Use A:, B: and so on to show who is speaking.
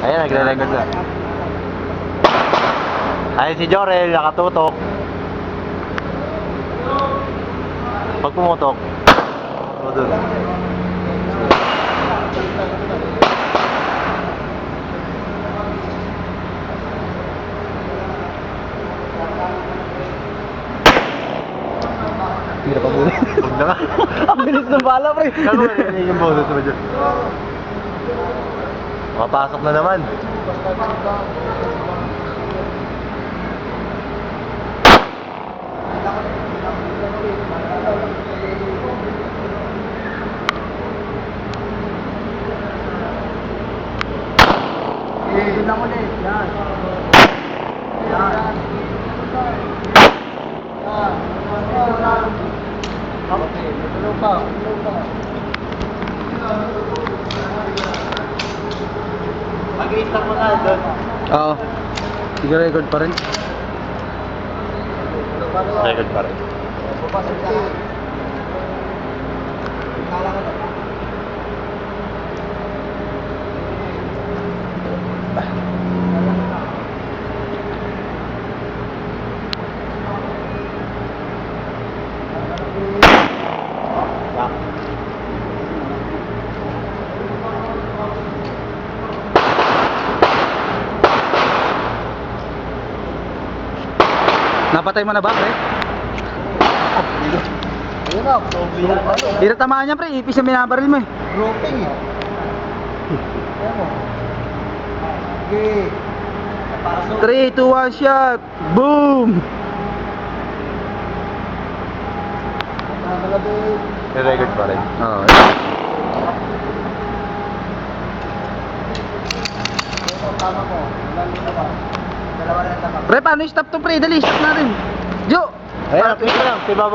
A: Ayan, nagre-record na. Ayan si Jorel, nakatutok. Pag pumutok, o dun.
B: Tira pa muna.
A: Huwag na nga.
B: Ang bilis ng bala, pre.
A: Saan mo narinig yung bonus mo dyan? Makapasok na naman.
B: Doon lang ulit. Yan. Yan. Okay, tulog pa.
A: Mag-i-start mo na doon.
B: Oo. Sige, record pa rin.
A: Record pa rin.
B: Napatay mo na ba, pre?
A: Ayun na,
B: Di na tamaan niya, pre. Ipis yung binabaril mo eh.
A: grouping eh. Ayan mo. Okay.
B: 3, 2, 1 shot! Boom!
A: Record pa rin.
B: Oo.
A: Tama ko. Dalawa na tama.
B: Pre, paano i-stop to, pre? Dali, stop natin. Jo!
A: Ayan, twist na lang. Si Baba.